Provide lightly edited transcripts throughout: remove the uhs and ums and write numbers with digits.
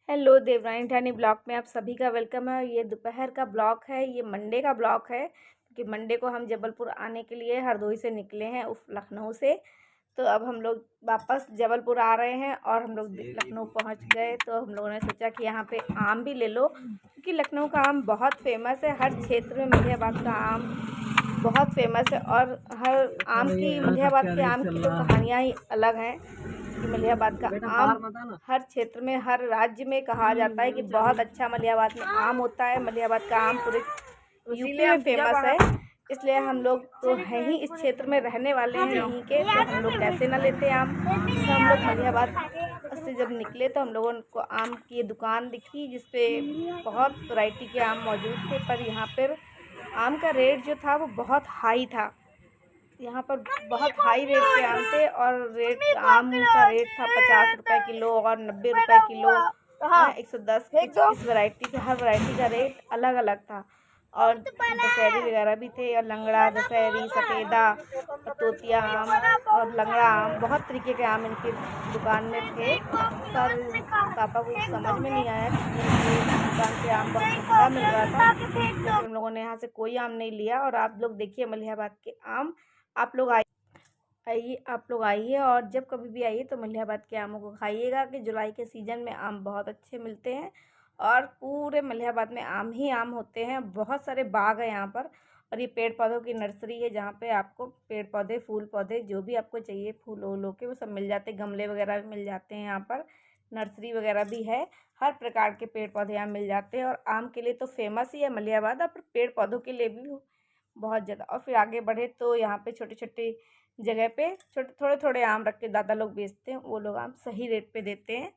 Hello देवरानी ठानी blog में आप सभी का वेलकम है। ये दोपहर का ब्लॉग है, ये मंडे का ब्लॉग है क्योंकि मंडे को हम जबलपुर आने के लिए हरदोई से निकले हैं उफ लखनऊ से। तो अब हम लोग वापस जबलपुर आ रहे हैं और हम लोग लखनऊ पहुंच गए। तो हम लोगों ने सोचा कि यहाँ पे आम भी ले लो क्योंकि लखनऊ का आम बहुत फेमस है। हर क्षेत्र में मलिहाबाद का आम बहुत फेमस है और हर आम की मलिहाबाद के आम की तो कहानियाँ ही अलग हैं कि मलिहाबाद का आम हर क्षेत्र में हर राज्य में कहा जाता है कि बहुत अच्छा मलिहाबाद में आम होता है। मलिहाबाद का आम पूरे यूपी में फेमस है, इसलिए हम लोग तो हैं ही इस क्षेत्र में रहने वाले हैं यहीं के, तो हम लोग कैसे ना लेते आम। तो हम लोग मलिहाबाद से जब निकले तो हम लोगों को आम की दुकान दिखी जिसपे बहुत वैरायटी के आम मौजूद थे, पर यहाँ पर आम का रेट जो था वो बहुत हाई था। यहाँ पर बहुत हाई रेट के आम थे और आम का रेट था 50 रुपये किलो और 90 रुपये किलो, 110 इस वैरायटी से हर वैरायटी का रेट अलग अलग था। और दशहरी वगैरह भी थे और लंगड़ा, दशहरी, सफ़ेदा, तोतिया आम और लंगड़ा आम, बहुत तरीके के आम इनकी दुकान में थे। पर पापा को समझ में नहीं आया कि इनकी दुकान पे आम बहुत महंगा मिल रहा था, तो हम लोगों ने यहाँ से कोई आम नहीं लिया। और आप लोग देखिए मलिहाबाद के आम, आप लोग आइए, आप लोग आइए और जब कभी भी आइए तो मलिहाबाद के आमों को खाइएगा कि जुलाई के सीज़न में आम बहुत अच्छे मिलते हैं और पूरे मलिहाबाद में आम ही आम होते हैं। बहुत सारे बाग हैं यहाँ पर और ये पेड़ पौधों की नर्सरी है जहाँ पे आपको पेड़ पौधे, फूल पौधे जो भी आपको चाहिए फूल वूलों के वो सब मिल जाते हैं। गमले वगैरह भी मिल जाते हैं यहाँ पर, नर्सरी वगैरह भी है, हर प्रकार के पेड़ पौधे यहाँ मिल जाते हैं। और आम के लिए तो फेमस ही है मलिहाबाद और पेड़ पौधों के लिए भी बहुत ज़्यादा। और फिर आगे बढ़े तो यहाँ पे छोटे छोटे जगह पे छोटे थोड़े थोड़े आम रख के दादा लोग बेचते हैं, वो लोग आम सही रेट पे देते हैं।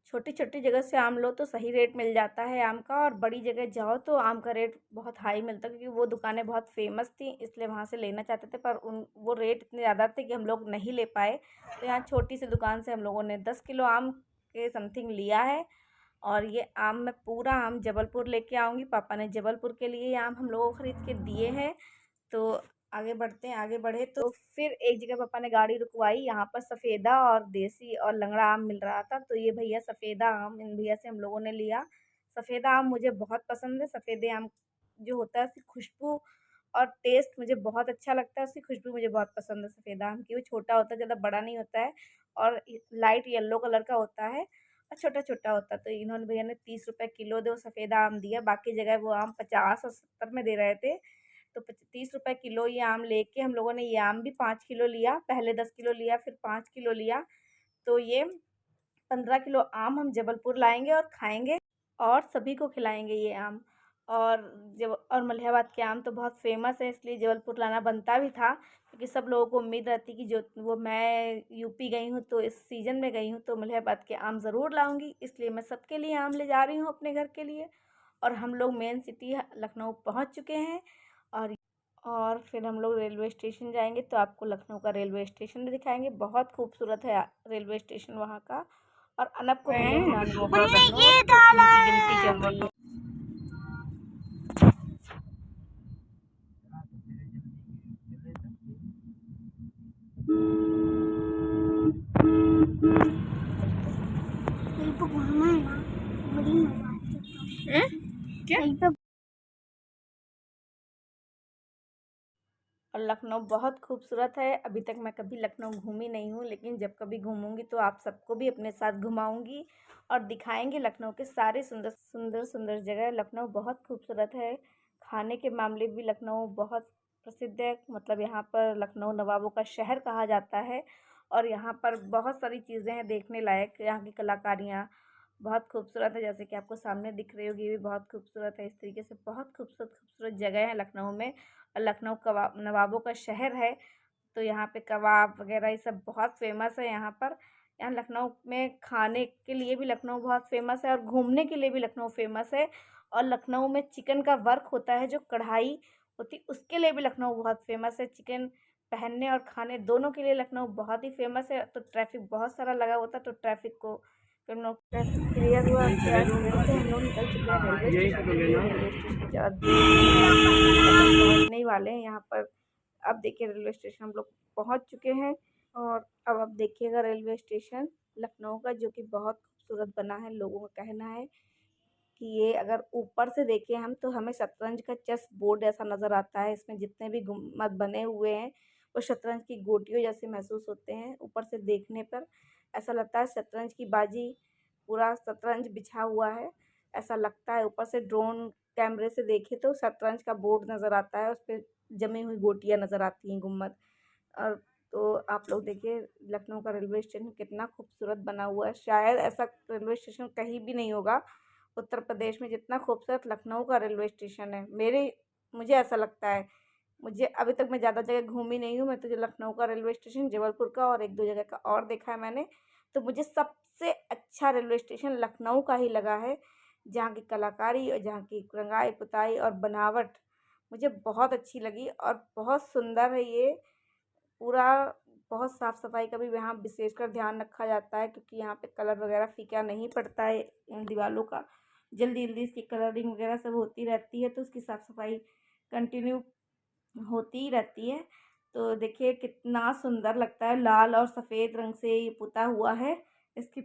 छोटी छोटी जगह से आम लो तो सही रेट मिल जाता है आम का, और बड़ी जगह जाओ तो आम का रेट बहुत हाई मिलता है क्योंकि वो दुकानें बहुत फेमस थी इसलिए वहाँ से लेना चाहते थे, पर उन वो रेट इतने ज़्यादा थे कि हम लोग नहीं ले पाए। तो यहाँ छोटी सी दुकान से हम लोगों ने 10 किलो आम के समथिंग लिया है। और ये आम मैं पूरा आम जबलपुर लेके आऊँगी, पापा ने जबलपुर के लिए ये आम हम लोगों को ख़रीद के दिए हैं। तो आगे बढ़ते हैं, आगे बढ़े तो फिर एक जगह पापा ने गाड़ी रुकवाई, यहाँ पर सफ़ेदा और देसी और लंगड़ा आम मिल रहा था। तो ये भैया सफ़ेदा आम, इन भैया से हम लोगों ने लिया। सफ़ेदा आम मुझे बहुत पसंद है। सफ़ेदे आम जो होता है उसकी खुशबू और टेस्ट मुझे बहुत अच्छा लगता है, उसकी खुशबू मुझे बहुत पसंद है सफ़ेदा आम की। वो छोटा होता है, ज़्यादा बड़ा नहीं होता है और लाइट येलो कलर का होता है और छोटा छोटा होता है। तो इन्होंने भैया ने 30 रुपये किलो दो सफ़ेदा आम दिया, बाकी जगह वो आम 50 और 70 में दे रहे थे। तो 30 रुपये किलो ये आम लेके हम लोगों ने ये आम भी 5 किलो लिया, पहले 10 किलो लिया फिर 5 किलो लिया। तो ये 15 किलो आम हम जबलपुर लाएंगे और खाएंगे और सभी को खिलाएंगे ये आम। और जब और मलिहाबाद के आम तो बहुत फेमस है इसलिए जबलपुर लाना बनता भी था क्योंकि सब लोगों को उम्मीद रहती कि जो वो मैं यूपी गई हूँ तो इस सीज़न में गई हूँ तो मलिहाबाद के आम ज़रूर लाऊंगी, इसलिए मैं सबके लिए आम ले जा रही हूँ अपने घर के लिए। और हम लोग मेन सिटी लखनऊ पहुँच चुके हैं और फिर हम लोग रेलवे स्टेशन जाएंगे तो आपको लखनऊ का रेलवे स्टेशन भी दिखाएंगे। बहुत खूबसूरत है रेलवे स्टेशन वहाँ का। और अनब को भैया हिलाने मुझे ये डाला की गिनती चल रही है। क्या और लखनऊ बहुत खूबसूरत है। अभी तक मैं कभी लखनऊ घूमी नहीं हूँ, लेकिन जब कभी घूमूंगी तो आप सबको भी अपने साथ घुमाऊंगी और दिखाएंगे लखनऊ के सारे सुंदर सुंदर सुंदर जगह। लखनऊ बहुत खूबसूरत है। खाने के मामले भी लखनऊ बहुत प्रसिद्ध है, मतलब यहाँ पर लखनऊ नवाबों का शहर कहा जाता है और यहाँ पर बहुत सारी चीज़ें हैं देखने लायक। यहाँ की कलाकारियाँ बहुत खूबसूरत है, जैसे कि आपको सामने दिख रही होगी, ये भी बहुत खूबसूरत है। इस तरीके से बहुत खूबसूरत खूबसूरत जगह है लखनऊ में। और लखनऊ कबाब नवाबों का शहर है तो यहाँ पे कबाब वगैरह ये सब बहुत फेमस है यहाँ पर। यहाँ लखनऊ में खाने के लिए भी लखनऊ बहुत फेमस है और घूमने के लिए भी लखनऊ फेमस है। और लखनऊ में चिकन का वर्क होता है जो कढ़ाई होती, उसके लिए भी लखनऊ बहुत फेमस है। चिकन पहनने और खाने दोनों के लिए लखनऊ बहुत ही फेमस है। तो ट्रैफिक बहुत सारा लगा होता है तो ट्रैफिक को हम लोग ट्रैफिक क्लियर हुआ, उसके बाद फिर से हम लोग निकल चुके हैं रेलवे स्टेशन के लिए। रेलवे स्टेशन के बाद पहुँचने ही वाले हैं यहाँ पर। अब देखिए रेलवे स्टेशन हम लोग पहुँच चुके हैं और अब आप देखिएगा रेलवे स्टेशन लखनऊ का, जो कि बहुत खूबसूरत बना है। लोगों का कहना है कि ये अगर ऊपर से देखें हम तो हमें शतरंज का चेस बोर्ड ऐसा नज़र आता है। इसमें जितने भी गुम्बद बने हुए हैं वो शतरंज की गोटियों जैसे महसूस होते हैं। ऊपर से देखने पर ऐसा लगता है शतरंज की बाजी, पूरा शतरंज बिछा हुआ है ऐसा लगता है। ऊपर से ड्रोन कैमरे से देखें तो शतरंज का बोर्ड नज़र आता है, उस पर जमी हुई गोटियाँ नज़र आती हैं, गुम्बद। और तो आप लोग देखिए लखनऊ का रेलवे स्टेशन कितना खूबसूरत बना हुआ है। शायद ऐसा रेलवे स्टेशन कहीं भी नहीं होगा उत्तर प्रदेश में जितना खूबसूरत लखनऊ का रेलवे स्टेशन है। मुझे ऐसा लगता है। मुझे अभी तक मैं ज़्यादा जगह घूमी नहीं हूँ। मैं तो जो लखनऊ का रेलवे स्टेशन, जबलपुर का और 1-2 जगह का और देखा है मैंने। तो मुझे सबसे अच्छा रेलवे स्टेशन लखनऊ का ही लगा है, जहाँ की कलाकारी और जहाँ की रंगाई पुताई और बनावट मुझे बहुत अच्छी लगी और बहुत सुंदर है ये पूरा। बहुत साफ़ सफाई का भी यहाँ विशेषकर ध्यान रखा जाता है, क्योंकि यहाँ पे कलर वगैरह फीका नहीं पड़ता है इन दीवारों का। जल्दी जल्दी इसकी कलरिंग वगैरह सब होती रहती है, तो उसकी साफ़ सफाई कंटिन्यू होती ही रहती है। तो देखिए कितना सुंदर लगता है, लाल और सफ़ेद रंग से ये पुता हुआ है इसकी।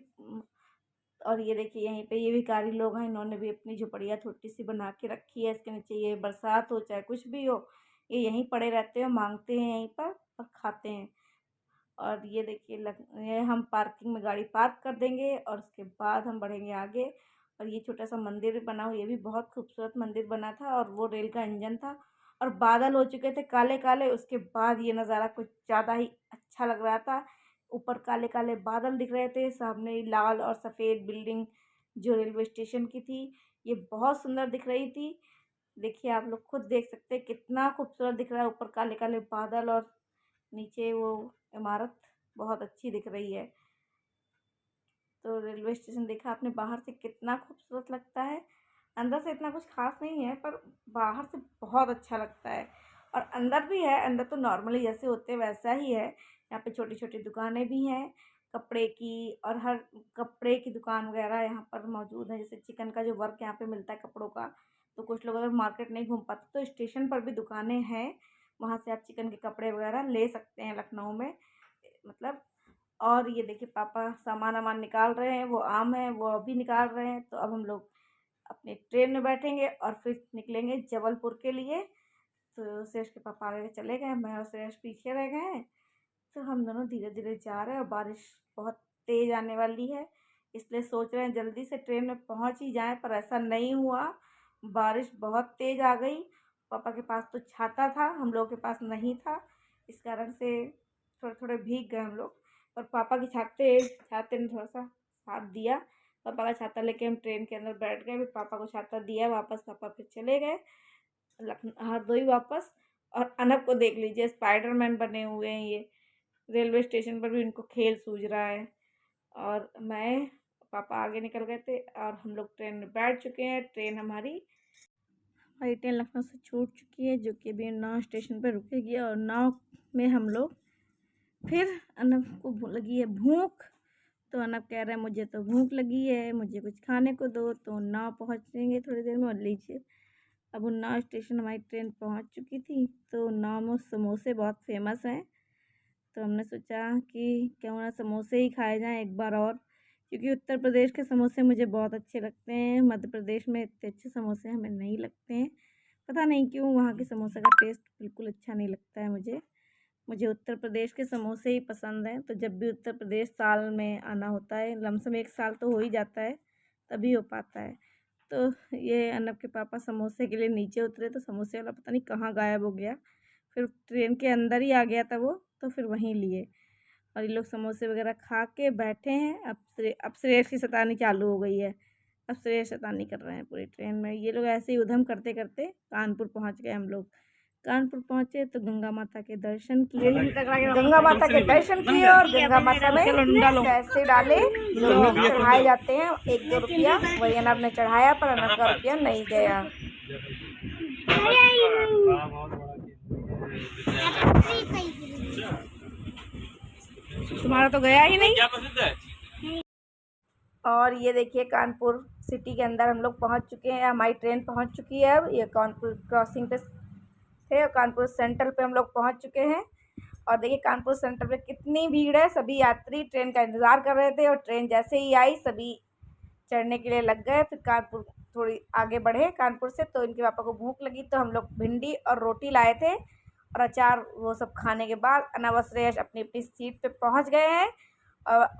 और ये देखिए यहीं पे ये भिखारी लोग हैं, इन्होंने भी अपनी झोपड़ियाँ छोटी सी बना के रखी है। इसके नीचे ये बरसात हो चाहे कुछ भी हो, ये यहीं पड़े रहते हैं, मांगते हैं यहीं पर और खाते हैं। और ये देखिए ये हम पार्किंग में गाड़ी पार्क कर देंगे और उसके बाद हम बढ़ेंगे आगे। और ये छोटा सा मंदिर भी बना हुआ, ये भी बहुत खूबसूरत मंदिर बना था और वो रेल का इंजन था। और बादल हो चुके थे काले काले, उसके बाद ये नज़ारा कुछ ज़्यादा ही अच्छा लग रहा था। ऊपर काले काले बादल दिख रहे थे, सामने लाल और सफ़ेद बिल्डिंग जो रेलवे स्टेशन की थी, ये बहुत सुंदर दिख रही थी। देखिए आप लोग खुद देख सकते हैं कितना खूबसूरत दिख रहा है, ऊपर काले काले बादल और नीचे वो इमारत बहुत अच्छी दिख रही है। तो रेलवे स्टेशन देखा आपने बाहर से कितना खूबसूरत लगता है। अंदर से इतना कुछ खास नहीं है, पर बाहर से बहुत अच्छा लगता है। और अंदर भी है, अंदर तो नॉर्मली जैसे होते हैं वैसा ही है। यहाँ पे छोटी छोटी दुकानें भी हैं कपड़े की, और हर कपड़े की दुकान वगैरह यहाँ पर मौजूद है। जैसे चिकन का जो वर्क यहाँ पे मिलता है कपड़ों का, तो कुछ लोग अगर मार्केट नहीं घूम पाते तो स्टेशन पर भी दुकानें हैं, वहाँ से आप चिकन के कपड़े वगैरह ले सकते हैं लखनऊ में, मतलब। और ये देखिए पापा सामान वामान निकाल रहे हैं, वो आम है वो अभी निकाल रहे हैं। तो अब हम लोग अपने ट्रेन में बैठेंगे और फिर निकलेंगे जबलपुर के लिए। तो श्रेयस के पापा आगे चले गए, मैं और श्रेयस पीछे रह गए हैं। तो हम दोनों धीरे धीरे जा रहे हैं और बारिश बहुत तेज़ आने वाली है, इसलिए सोच रहे हैं जल्दी से ट्रेन में पहुंच ही जाएं, पर ऐसा नहीं हुआ। बारिश बहुत तेज़ आ गई। पापा के पास तो छाता था, हम लोगों के पास नहीं था, इस कारण से थोड़े थोड़े भीग गए हम लोग। पर पापा की छाते ने थोड़ा सा साथ दिया। पापा का छाता लेके हम ट्रेन के अंदर बैठ गए, फिर पापा को छाता दिया वापस, पापा फिर चले गए हरदोई वापस। और अनब को देख लीजिए, स्पाइडरमैन बने हुए हैं ये, रेलवे स्टेशन पर भी उनको खेल सूझ रहा है। और मैं पापा आगे निकल गए थे और हम लोग ट्रेन में बैठ चुके हैं। हमारी ट्रेन लखनऊ से छूट चुकी है, जो कि अभी उन्नाव स्टेशन पर रुकेगी। और नाव में हम लोग फिर अनब को लगी है भूख, तो अनब कह रहा है मुझे तो भूख लगी है, मुझे कुछ खाने को दो। तो उन्नाव पहुँचेंगे थोड़ी देर में। और लीजिए अब उन्नाव स्टेशन हमारी ट्रेन पहुँच चुकी थी। तो उन्नाव में समोसे बहुत फेमस हैं, तो हमने सोचा कि क्यों ना समोसे ही खाए जाएं एक बार और, क्योंकि उत्तर प्रदेश के समोसे मुझे बहुत अच्छे लगते हैं। मध्य प्रदेश में इतने अच्छे समोसे हमें नहीं लगते हैं, पता नहीं क्यों, वहाँ के समोसे का टेस्ट बिल्कुल अच्छा नहीं लगता है मुझे उत्तर प्रदेश के समोसे ही पसंद हैं। तो जब भी उत्तर प्रदेश साल में आना होता है, लमसम 1 साल तो हो ही जाता है, तभी हो पाता है। तो ये अनब के पापा समोसे के लिए नीचे उतरे, तो समोसे वाला पता नहीं कहाँ गायब हो गया, फिर ट्रेन के अंदर ही आ गया था वो, तो फिर वहीं लिए। और ये लोग समोसे वगैरह खा के बैठे हैं। अब श्रेयस की शैतानी चालू हो गई है, अब श्रेयस शैतानी कर रहे हैं पूरी ट्रेन में। ये लोग ऐसे ही उधम करते करते कानपुर पहुंच गए हम लोग। कानपुर पहुंचे तो गंगा माता के दर्शन किए, गंगा माता के दर्शन किए और गंगा माता में पैसे डाले जो चढ़ाए जाते हैं, 1-2 रुपया, वही अनब ने चढ़ाया, पर अनब का रुपया नहीं गया। तुम्हारा तो गया ही नहीं। और ये देखिए कानपुर सिटी के अंदर हम लोग पहुंच चुके हैं, हमारी ट्रेन पहुंच चुकी है। अब ये कानपुर क्रॉसिंग पे थे और कानपुर सेंट्रल पे हम लोग पहुंच चुके हैं। और देखिए कानपुर सेंट्रल पे कितनी भीड़ है, सभी यात्री ट्रेन का इंतज़ार कर रहे थे और ट्रेन जैसे ही आई सभी चढ़ने के लिए लग गए। फिर कानपुर थोड़ी आगे बढ़े कानपुर से, तो इनके पापा को भूख लगी तो हम लोग भिंडी और रोटी लाए थे और अचार। वो सब खाने के बाद अनब और श्रेयस अपनी अपनी सीट पे पहुंच गए हैं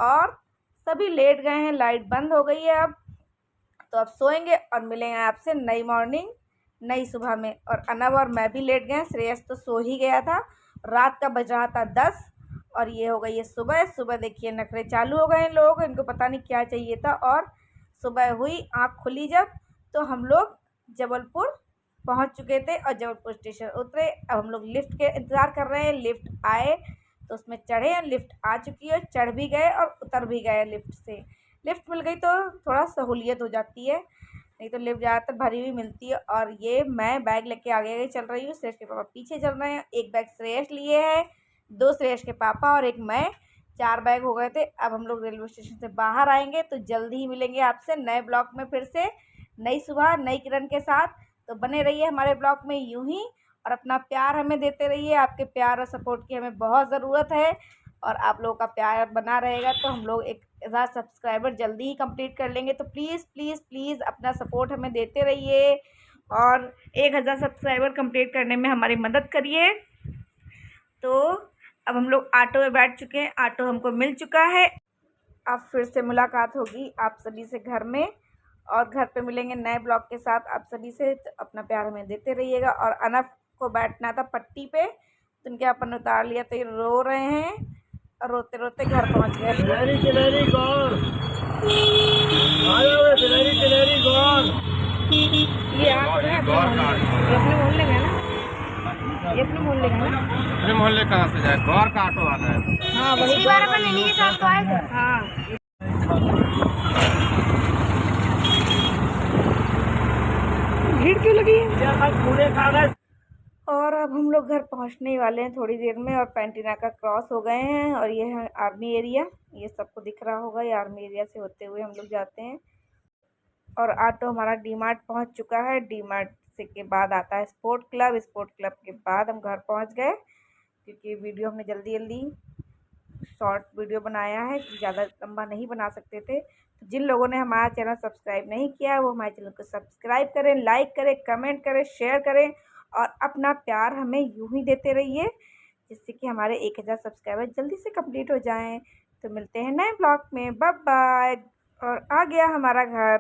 और सभी लेट गए हैं। लाइट बंद हो गई है अब, तो अब सोएंगे और मिलेंगे आपसे नई मॉर्निंग नई सुबह में। और अनब और मैं भी लेट गए, श्रेयस तो सो ही गया था। रात का बज रहा था 10 और ये हो गई है सुबह। सुबह देखिए नखरे चालू हो गए इन लोगों को, इनको पता नहीं क्या चाहिए था। और सुबह हुई, आँख खुली जब, तो हम लोग जबलपुर पहुंच चुके थे और जबलपुर स्टेशन उतरे। अब हम लोग लिफ्ट के इंतज़ार कर रहे हैं। लिफ्ट आए तो उसमें चढ़े, लिफ्ट आ चुकी है, चढ़ भी गए और उतर भी गए लिफ्ट से। लिफ्ट मिल गई तो थोड़ा सहूलियत हो जाती है, नहीं तो लिफ्ट ज़्यादातर भरी हुई मिलती है। और ये मैं बैग लेके आगे चल रही हूँ, श्रेयस के पापा पीछे चल रहे हैं। एक बैग श्रेयस लिए है, 2 श्रेयस के पापा और एक मैं, 4 बैग हो गए थे। अब हम लोग रेलवे स्टेशन से बाहर आएंगे तो जल्दी ही मिलेंगे आपसे नए ब्लॉग में, फिर से नई सुबह नई किरण के साथ। तो बने रहिए हमारे ब्लॉग में यूं ही और अपना प्यार हमें देते रहिए। आपके प्यार और सपोर्ट की हमें बहुत ज़रूरत है और आप लोगों का प्यार बना रहेगा तो हम लोग 1000 सब्सक्राइबर जल्दी ही कंप्लीट कर लेंगे। तो प्लीज़ प्लीज़ प्लीज़ अपना सपोर्ट हमें देते रहिए और 1000 सब्सक्राइबर कंप्लीट करने में हमारी मदद करिए। तो अब हम लोग ऑटो में बैठ चुके हैं, ऑटो हमको मिल चुका है। अब फिर से मुलाकात होगी आप सभी से घर में और घर पे मिलेंगे नए ब्लॉग के साथ आप सभी से। तो अपना प्यार हमें देते रहिएगा। और अनफ को बैठना था पट्टी पे, तो उनके अपन उतार लिया तो ये रो रहे हैं और रोते रोते घर पहुंच गए। ये आप अपने मोहल्ले में ना, ये अपने मोहल्ले का ना। अरे मोहल्ले कहाँ से जाए, गौर का ऑटो वाला है। हाँ वही बार अपन इन्हीं के साथ तो आए थे। हाँ भीड़ क्यों लगी है? और अब हम लोग घर पहुंचने वाले हैं थोड़ी देर में और पैंटीना का क्रॉस हो गए हैं और ये है आर्मी एरिया। ये सबको दिख रहा होगा, ये आर्मी एरिया से होते हुए हम लोग जाते हैं। और ऑटो हमारा डी मार्ट पहुँच चुका है। डी मार्ट से के बाद आता है स्पोर्ट क्लब, स्पोर्ट क्लब के बाद हम घर पहुँच गए, क्योंकि वीडियो हमने जल्दी जल्दी शॉर्ट वीडियो बनाया है, ज़्यादा लंबा नहीं बना सकते थे। तो जिन लोगों ने हमारा चैनल सब्सक्राइब नहीं किया वो हमारे चैनल को सब्सक्राइब करें, लाइक करें, कमेंट करें, शेयर करें और अपना प्यार हमें यूं ही देते रहिए, जिससे कि हमारे 1000 सब्सक्राइबर जल्दी से कंप्लीट हो जाएं। तो मिलते हैं नए ब्लॉग में, बाय बाय। और आ गया हमारा घर।